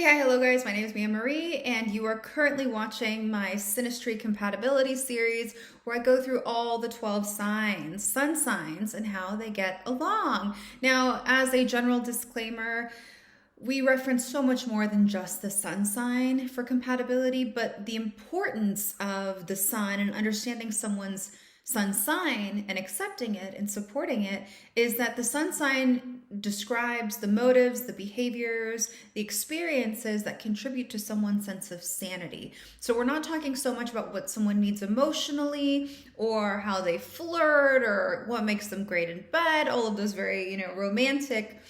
Hey, hello guys, my name is Mia Marie and you are currently watching my Synastry Compatibility series where I go through all the 12 signs, sun signs, and how they get along. Now, as a general disclaimer, we reference so much more than just the sun sign for compatibility, but the importance of the sun and understanding someone's sun sign and accepting it and supporting it is that the sun sign describes the motives, the behaviors, the experiences that contribute to someone's sense of sanity. So we're not talking so much about what someone needs emotionally or how they flirt or what makes them great in bed, all of those very, romantic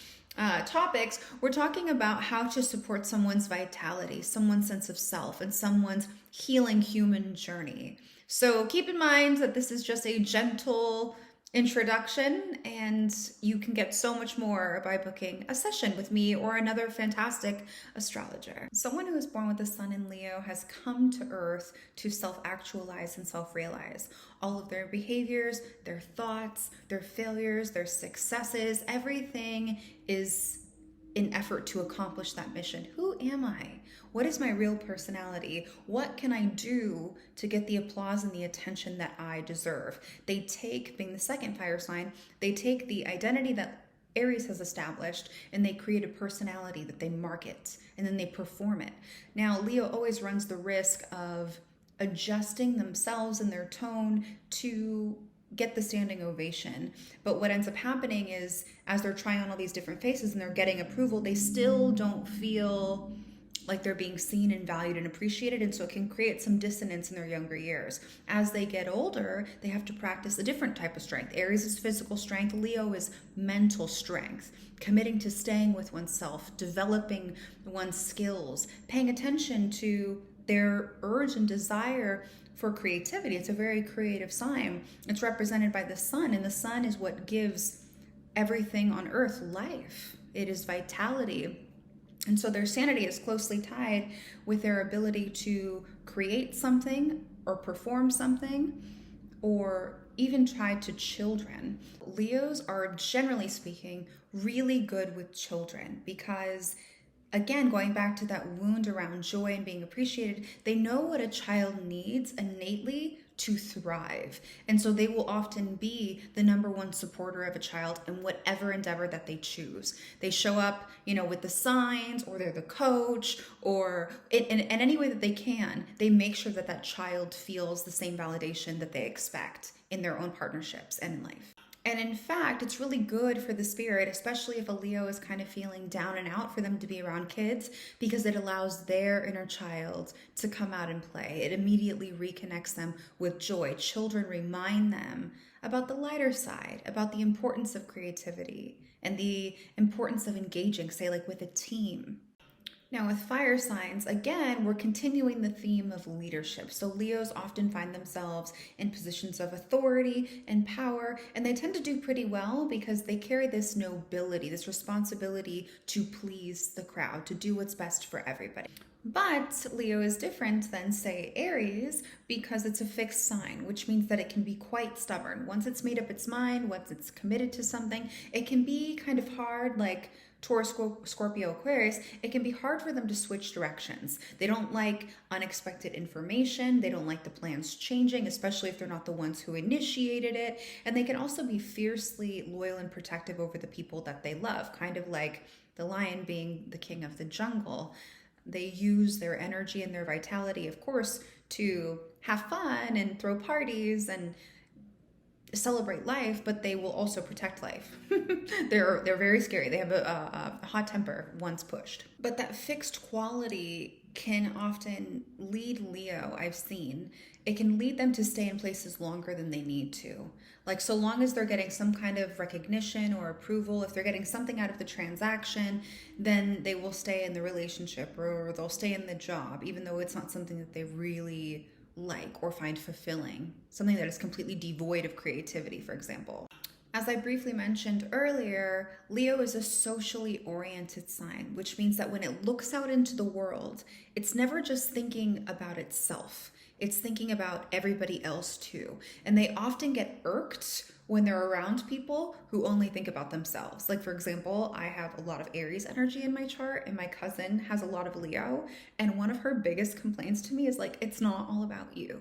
topics. We're talking about how to support someone's vitality, someone's sense of self, and someone's healing human journey. So keep in mind that this is just a gentle introduction, and you can get so much more by booking a session with me or another fantastic astrologer. Someone who is born with the sun in Leo has come to Earth to self-actualize and self-realize. All of their behaviors, their thoughts, their failures, their successes, everything is an effort to accomplish that mission. Who am I? What is my real personality? What can I do to get the applause and the attention that I deserve? They take, being the second fire sign, they take the identity that Aries has established and they create a personality that they market and then they perform it. Now, Leo always runs the risk of adjusting themselves and their tone to get the standing ovation. But what ends up happening is as they're trying on all these different faces and they're getting approval, they still don't feel like they're being seen and valued and appreciated, and so it can create some dissonance in their younger years. As they get older, they have to practice a different type of strength. Aries is physical strength, Leo is mental strength, committing to staying with oneself, developing one's skills, paying attention to their urge and desire for creativity. It's a very creative sign. It's represented by the sun, and the sun is what gives everything on earth life. It is vitality. And so their sanity is closely tied with their ability to create something or perform something or even try to children. Leos are, generally speaking, really good with children because, again, going back to that wound around joy and being appreciated, they know what a child needs innately to thrive. And so they will often be the number one supporter of a child in whatever endeavor that they choose. They show up, with the signs, or they're the coach, or in any way that they can, they make sure that that child feels the same validation that they expect in their own partnerships and in life. And in fact, it's really good for the spirit, especially if a Leo is kind of feeling down and out, for them to be around kids, because it allows their inner child to come out and play. It immediately reconnects them with joy. Children remind them about the lighter side, about the importance of creativity and the importance of engaging, say like with a team. Now with fire signs, again, we're continuing the theme of leadership. So Leos often find themselves in positions of authority and power, and they tend to do pretty well because they carry this nobility, this responsibility to please the crowd, to do what's best for everybody. But Leo is different than, say, Aries because it's a fixed sign, which means that it can be quite stubborn. Once it's made up its mind, once it's committed to something, it can be kind of hard, like Taurus, Scorpio, Aquarius. It can be hard for them to switch directions. They don't like unexpected information. They don't like the plans changing, especially if they're not the ones who initiated it. And they can also be fiercely loyal and protective over the people that they love, kind of like the lion being the king of the jungle. They use their energy and their vitality, of course, to have fun and throw parties and celebrate life, but they will also protect life. They're very scary. They have a hot temper once pushed. But that fixed quality can often lead Leo, I've seen, it can lead them to stay in places longer than they need to. Like, so long as they're getting some kind of recognition or approval, if they're getting something out of the transaction, then they will stay in the relationship or they'll stay in the job, even though it's not something that they really like or find fulfilling, something that is completely devoid of creativity, for example. As I briefly mentioned earlier, Leo is a socially oriented sign, which means that when it looks out into the world, it's never just thinking about itself. It's thinking about everybody else too. And they often get irked when they're around people who only think about themselves. Like, for example, I have a lot of Aries energy in my chart, and my cousin has a lot of Leo. And one of her biggest complaints to me is like, it's not all about you.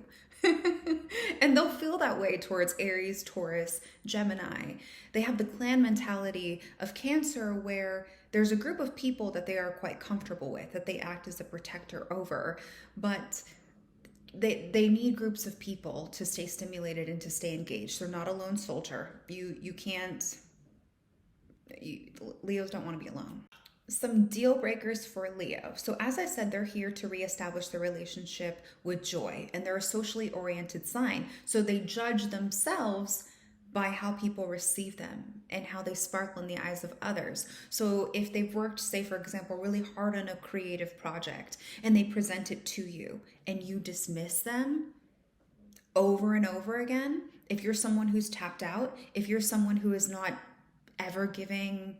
And they'll feel that way towards Aries, Taurus, Gemini. They have the clan mentality of Cancer, where there's a group of people that they are quite comfortable with, that they act as a protector over, but they need groups of people to stay stimulated and to stay engaged. They're not a lone soldier. Leos don't want to be alone. Some deal breakers for Leo. So as I said, they're here to reestablish their relationship with joy, and they're a socially oriented sign. So they judge themselves by how people receive them and how they sparkle in the eyes of others. So if they've worked, say for example, really hard on a creative project and they present it to you and you dismiss them over and over again, if you're someone who's tapped out, if you're someone who is not ever giving,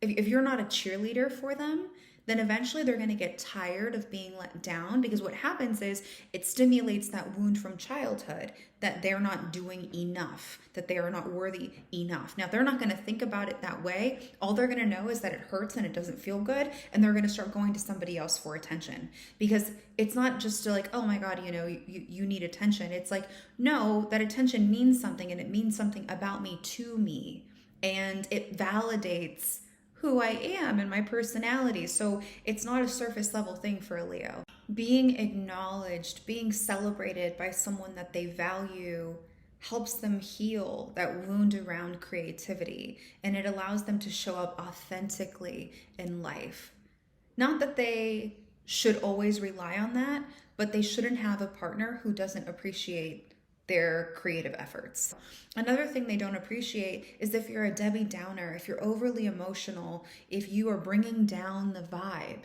if you're not a cheerleader for them, then eventually they're going to get tired of being let down, because what happens is it stimulates that wound from childhood that they're not doing enough, that they are not worthy enough. Now, they're not going to think about it that way. All they're going to know is that it hurts and it doesn't feel good, and they're going to start going to somebody else for attention, because it's not just to like, oh my God, you need attention. It's like, no, that attention means something, and it means something about me to me, and it validates who I am and my personality. So it's not a surface level thing for a Leo. Being acknowledged, being celebrated by someone that they value helps them heal that wound around creativity, and it allows them to show up authentically in life. Not that they should always rely on that, but they shouldn't have a partner who doesn't appreciate their creative efforts. Another thing they don't appreciate is if you're a Debbie Downer, if you're overly emotional, if you are bringing down the vibe.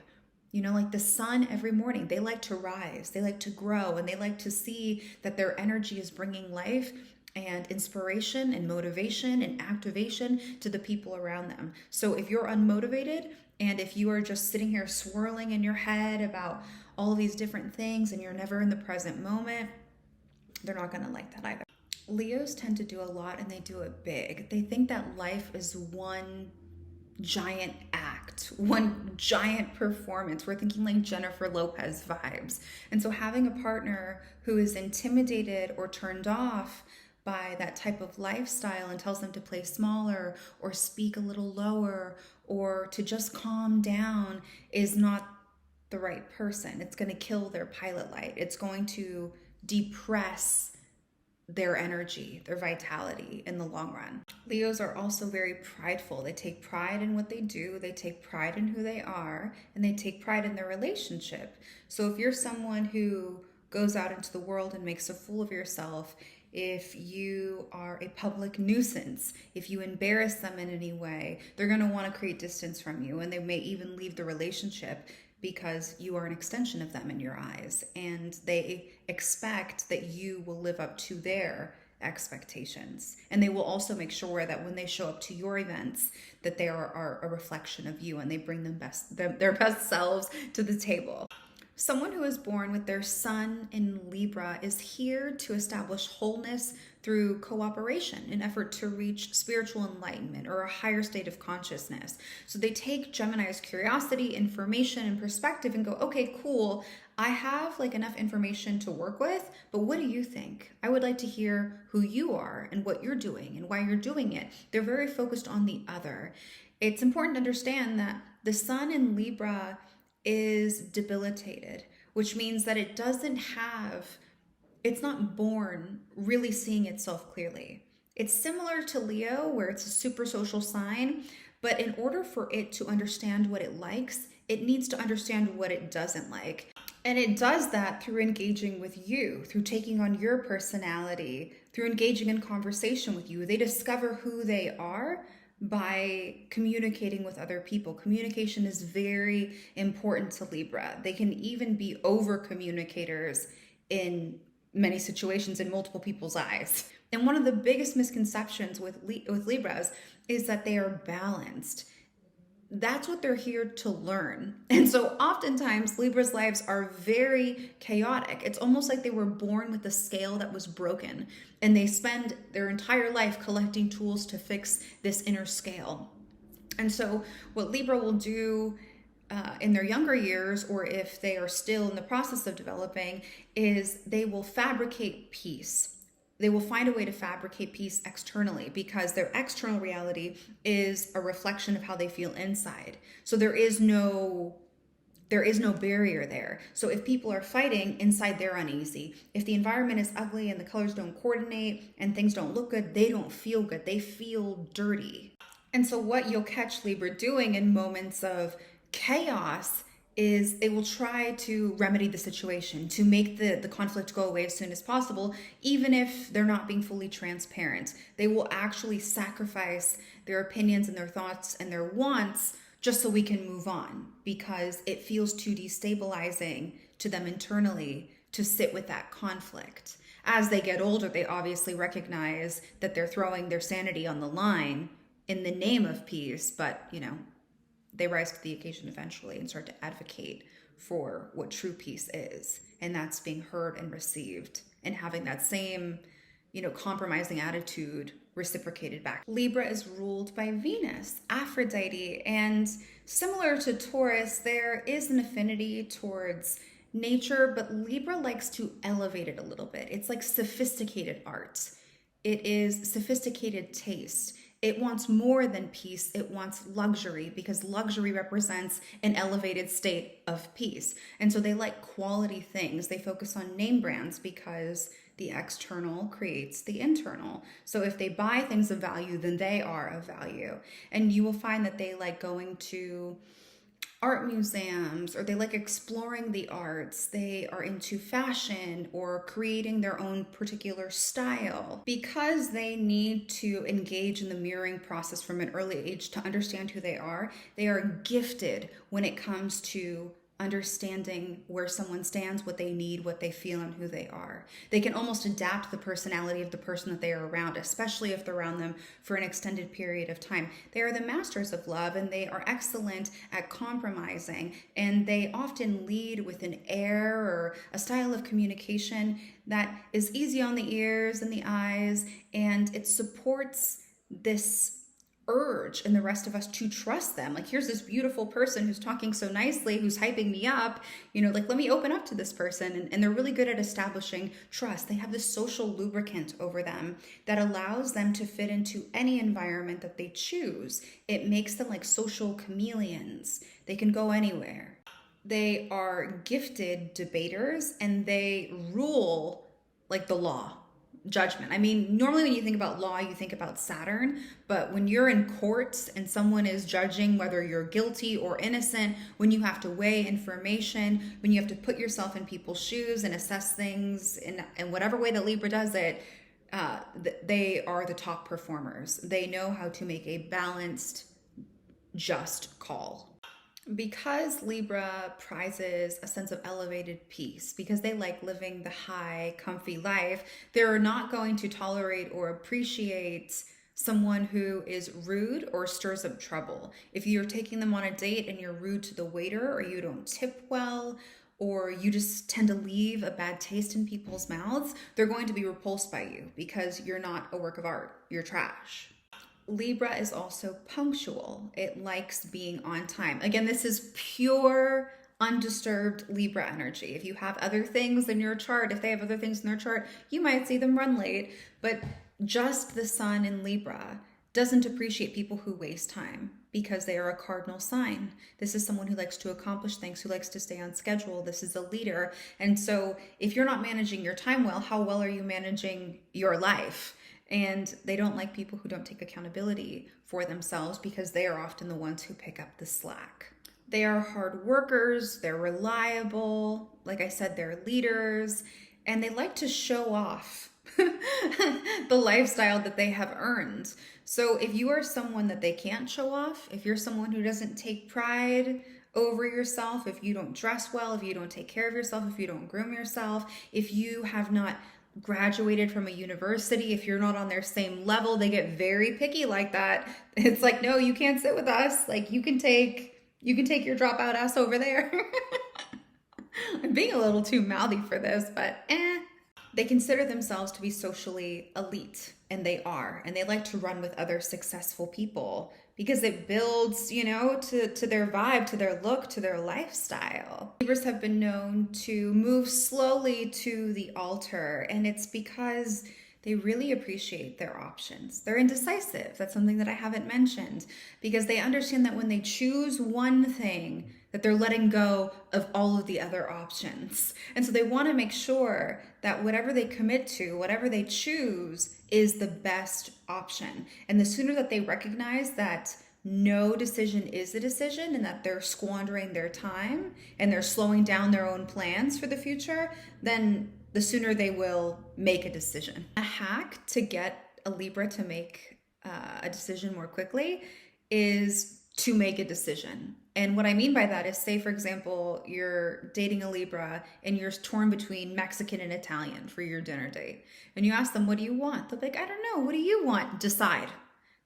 Like the sun every morning, they like to rise, they like to grow, and they like to see that their energy is bringing life and inspiration and motivation and activation to the people around them. So if you're unmotivated, and if you are just sitting here swirling in your head about all of these different things and you're never in the present moment, they're not going to like that either. Leos tend to do a lot, and they do it big. They think that life is one giant act, one giant performance. We're thinking like Jennifer Lopez vibes. And so having a partner who is intimidated or turned off by that type of lifestyle and tells them to play smaller or speak a little lower or to just calm down is not the right person. It's going to kill their pilot light. It's going to depress their energy, their vitality in the long run. Leos are also very prideful. They take pride in what they do, they take pride in who they are, and they take pride in their relationship. So if you're someone who goes out into the world and makes a fool of yourself, if you are a public nuisance, if you embarrass them in any way, they're going to want to create distance from you, and they may even leave the relationship because you are an extension of them in your eyes, and they expect that you will live up to their expectations. And they will also make sure that when they show up to your events, that they are a reflection of you, and they bring their best selves to the table. Someone who is born with their sun in Libra is here to establish wholeness through cooperation in effort to reach spiritual enlightenment or a higher state of consciousness. So they take Gemini's curiosity, information, and perspective and go, okay, cool. I have like enough information to work with, but what do you think? I would like to hear who you are and what you're doing and why you're doing it. They're very focused on the other. It's important to understand that the sun in Libra is debilitated, which means that it's not born really seeing itself clearly. It's similar to Leo, where it's a super social sign, but in order for it to understand what it likes, it needs to understand what it doesn't like. And it does that through engaging with you, through taking on your personality, through engaging in conversation with you. They discover who they are by communicating with other people. Communication is very important to Libra. They can even be over communicators in many situations in multiple people's eyes. And one of the biggest misconceptions with Libras is that they are balanced. that's what they're here to learn. And so oftentimes Libra's lives are very chaotic. It's almost like they were born with a scale that was broken, and they spend their entire life collecting tools to fix this inner scale. And so what Libra will do in their younger years, or if they are still in the process of developing, is they will fabricate peace. They will find a way to fabricate peace externally, because their external reality is a reflection of how they feel inside. So there is no barrier there. So if people are fighting inside, they're uneasy. If the environment is ugly and the colors don't coordinate and things don't look good, they don't feel good. They feel dirty. And so what you'll catch Libra doing in moments of chaos is they will try to remedy the situation, to make the conflict go away as soon as possible, even if they're not being fully transparent. They will actually sacrifice their opinions and their thoughts and their wants just so we can move on, because it feels too destabilizing to them internally to sit with that conflict. As they get older, they obviously recognize that they're throwing their sanity on the line in the name of peace, but they rise to the occasion eventually and start to advocate for what true peace is. And that's being heard and received and having that same, compromising attitude reciprocated back. Libra is ruled by Venus, Aphrodite, and similar to Taurus, there is an affinity towards nature, but Libra likes to elevate it a little bit. It's like sophisticated art. It is sophisticated taste. It wants more than peace. It wants luxury, because luxury represents an elevated state of peace. And so they like quality things. They focus on name brands because the external creates the internal. So if they buy things of value, then they are of value. And you will find that they like going to art museums, or they like exploring the arts. They are into fashion or creating their own particular style, because they need to engage in the mirroring process from an early age to understand who they are. They are gifted when it comes to understanding where someone stands, what they need, what they feel, and who they are. They can almost adapt the personality of the person that they are around, especially if they're around them for an extended period of time. They are the masters of love, and they are excellent at compromising, and they often lead with an air or a style of communication that is easy on the ears and the eyes, and it supports this urge in the rest of us to trust them. Like, here's this beautiful person who's talking so nicely, who's hyping me up, let me open up to this person. And they're really good at establishing trust. They have this social lubricant over them that allows them to fit into any environment that they choose. It makes them like social chameleons. They can go anywhere. They are gifted debaters, and they rule like the law. Judgment. I mean, normally when you think about law, you think about Saturn, but when you're in courts and someone is judging whether you're guilty or innocent, when you have to weigh information, when you have to put yourself in people's shoes and assess things in whatever way that Libra does it, they are the top performers. They know how to make a balanced, just call. Because Libra prizes a sense of elevated peace, because they like living the high, comfy life, they're not going to tolerate or appreciate someone who is rude or stirs up trouble. If you're taking them on a date and you're rude to the waiter, or you don't tip well, or you just tend to leave a bad taste in people's mouths, they're going to be repulsed by you because you're not a work of art. You're trash. Libra is also punctual. It likes being on time. Again, this is pure, undisturbed Libra energy. If you have other things in your chart, if they have other things in their chart, you might see them run late. But just the sun in Libra doesn't appreciate people who waste time, because they are a cardinal sign. This is someone who likes to accomplish things, who likes to stay on schedule. This is a leader. And so if you're not managing your time well, how well are you managing your life? And they don't like people who don't take accountability for themselves, because they are often the ones who pick up the slack. They are hard workers, they're reliable, like I said, they're leaders, and they like to show off the lifestyle that they have earned. So if you are someone that they can't show off, if you're someone who doesn't take pride over yourself, if you don't dress well, if you don't take care of yourself, if you don't groom yourself, if you have not graduated from a university. If you're not on their same level, they get very picky like that. It's like, no, you can't sit with us. Like you can take your dropout ass over there. I'm being a little too mouthy for this, but They consider themselves to be socially elite, and they are. And they like to run with other successful people because it builds, you know, to their vibe, to their look, to their lifestyle. Libras have been known to move slowly to the altar, and it's because they really appreciate their options. They're indecisive. That's something that I haven't mentioned, because they understand that when they choose one thing, that they're letting go of all of the other options. And so they want to make sure that whatever they commit to, whatever they choose, is the best option. And the sooner that they recognize that no decision is a decision and that they're squandering their time and they're slowing down their own plans for the future, then the sooner they will make a decision. A hack to get a Libra to make a decision more quickly is to make a decision. And what I mean by that is, say, for example, you're dating a Libra and you're torn between Mexican and Italian for your dinner date. And you ask them, what do you want? They'll be like, I don't know. What do you want? Decide.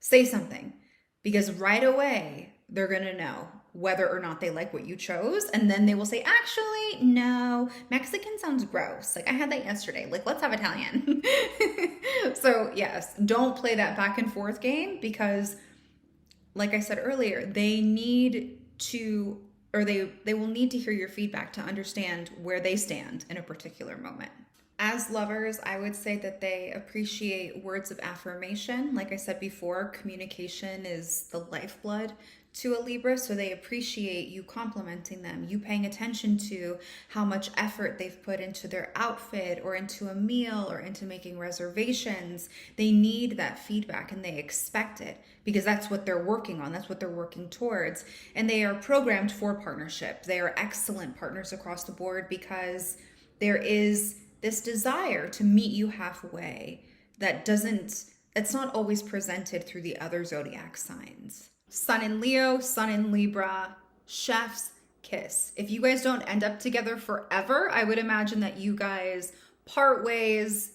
Say something. Because right away, they're going to know whether or not they like what you chose. And then they will say, actually, no, Mexican sounds gross. Like I had that yesterday. Like, let's have Italian. So yes, don't play that back and forth game, because like I said earlier, they need to, or they will need to hear your feedback to understand where they stand in a particular moment. As lovers, I would say that they appreciate words of affirmation. Like I said before, communication is the lifeblood to a Libra, so they appreciate you complimenting them, you paying attention to how much effort they've put into their outfit or into a meal or into making reservations. They need that feedback and they expect it because that's what they're working on, that's what they're working towards. And they are programmed for partnership. They are excellent partners across the board because there is this desire to meet you halfway it's not always presented through the other zodiac signs. Sun in Leo, Sun in Libra, chef's kiss. If you guys don't end up together forever, I would imagine that you guys part ways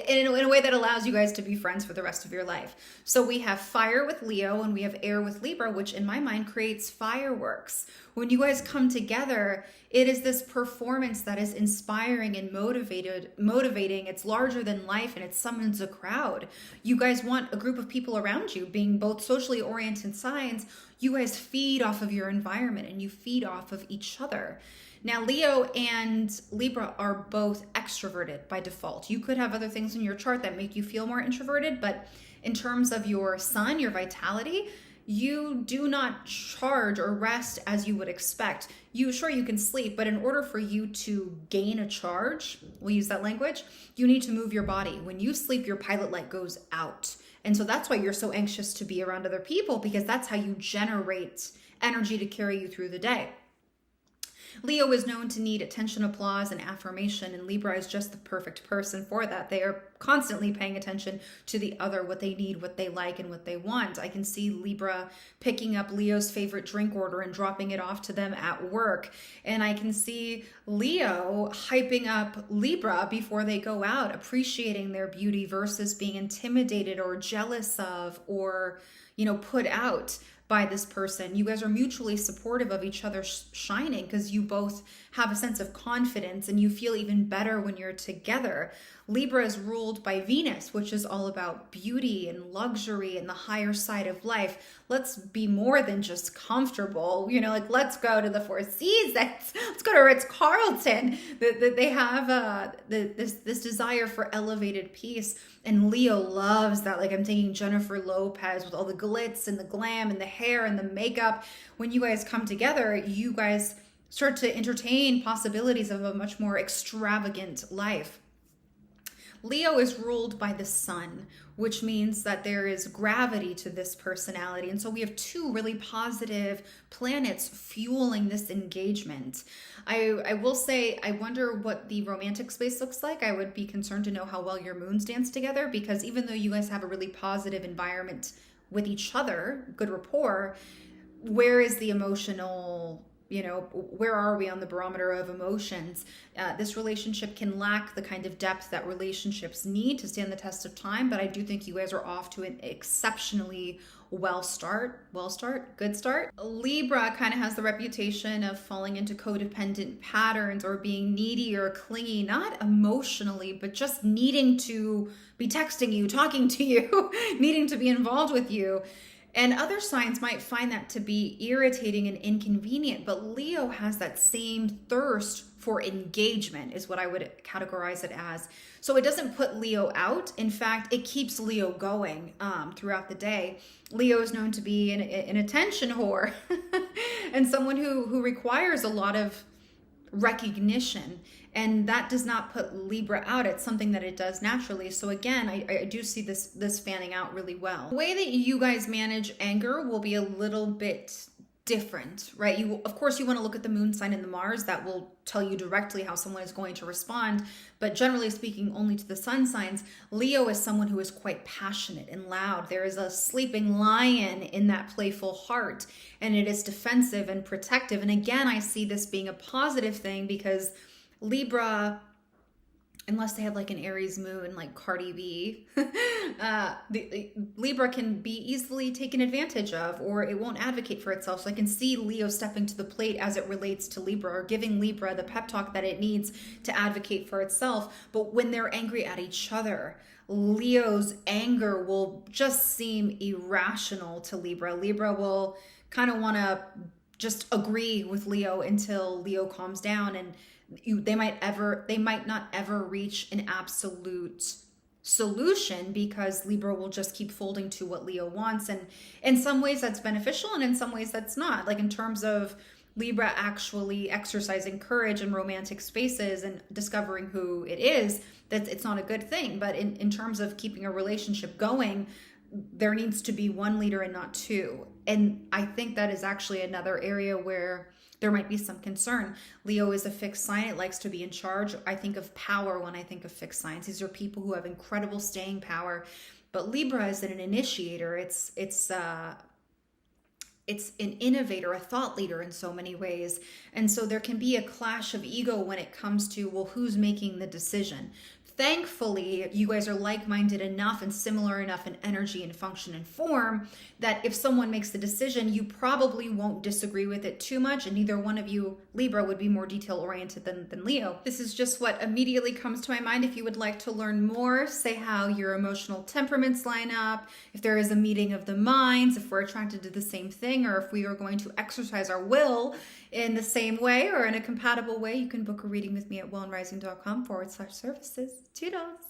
in a way that allows you guys to be friends for the rest of your life. So we have fire with Leo and we have air with Libra, which in my mind creates fireworks. When you guys come together, it is this performance that is inspiring and motivating. It's larger than life and it summons a crowd. You guys want a group of people around you, being both socially oriented signs. You guys feed off of your environment and you feed off of each other. Now, Leo and Libra are both extroverted by default. You could have other things in your chart that make you feel more introverted, but in terms of your sun, your vitality, you do not charge or rest as you would expect. You can sleep, but in order for you to gain a charge, we'll use that language, you need to move your body. When you sleep, your pilot light goes out. And so that's why you're so anxious to be around other people, because that's how you generate energy to carry you through the day. Leo is known to need attention, applause, and affirmation, and Libra is just the perfect person for that. They are constantly paying attention to the other, what they need, what they like, and what they want. I can see Libra picking up Leo's favorite drink order and dropping it off to them at work. And I can see Leo hyping up Libra before they go out, appreciating their beauty versus being intimidated or jealous of or, put out by this person. You guys are mutually supportive of each other shining because you both have a sense of confidence and you feel even better when you're together. Libra is ruled by Venus, which is all about beauty and luxury and the higher side of life. Let's be more than just comfortable. Let's go to the Four Seasons. Let's go to Ritz-Carlton. They have this desire for elevated peace. And Leo loves that. Like, I'm taking Jennifer Lopez with all the glitz and the glam and the hair and the makeup. When you guys come together, you guys start to entertain possibilities of a much more extravagant life. Leo is ruled by the sun, which means that there is gravity to this personality. And so we have two really positive planets fueling this engagement. I will say, I wonder what the romantic space looks like. I would be concerned to know how well your moons dance together, because even though you guys have a really positive environment with each other, good rapport, where is the emotional where are we on the barometer of emotions? This relationship can lack the kind of depth that relationships need to stand the test of time, but I do think you guys are off to an exceptionally good start. Libra kind of has the reputation of falling into codependent patterns or being needy or clingy, not emotionally, but just needing to be texting you, talking to you, needing to be involved with you. And other signs might find that to be irritating and inconvenient, but Leo has that same thirst for engagement, is what I would categorize it as. So it doesn't put Leo out. In fact, it keeps Leo going throughout the day. Leo is known to be an attention whore and someone who requires a lot of recognition, and that does not put Libra out. It's something that it does naturally. So again, I do see this fanning out really well. The way that you guys manage anger will be a little bit different, right? Of course, you want to look at the moon sign and the Mars. That will tell you directly how someone is going to respond. But generally speaking, only to the sun signs. Leo is someone who is quite passionate and loud. There is a sleeping lion in that playful heart, and it is defensive and protective. And again, I see this being a positive thing because Libra, unless they have like an Aries moon like Cardi B, the Libra can be easily taken advantage of, or it won't advocate for itself. So I can see Leo stepping to the plate as it relates to Libra, or giving Libra the pep talk that it needs to advocate for itself. But when they're angry at each other, Leo's anger will just seem irrational to Libra. Libra will kind of want to just agree with Leo until Leo calms down, and they might not ever reach an absolute solution because Libra will just keep folding to what Leo wants. And in some ways that's beneficial, and in some ways that's not. Like in terms of Libra actually exercising courage in romantic spaces and discovering who it is, that it's not a good thing. But in terms of keeping a relationship going, there needs to be one leader and not two. And I think that is actually another area where there might be some concern. Leo is a fixed sign. It likes to be in charge. I think of power when I think of fixed signs. These are people who have incredible staying power. But Libra is an initiator. It's an innovator, a thought leader in so many ways. And so there can be a clash of ego when it comes to, well, who's making the decision? Thankfully, you guys are like-minded enough and similar enough in energy and function and form that if someone makes the decision, you probably won't disagree with it too much, and neither one of you, Libra, would be more detail-oriented than Leo. This is just what immediately comes to my mind. If you would like to learn more, say how your emotional temperaments line up, if there is a meeting of the minds, if we're attracted to the same thing, or if we are going to exercise our will in the same way or in a compatible way, you can book a reading with me at wellandrising.com/services. Toodles.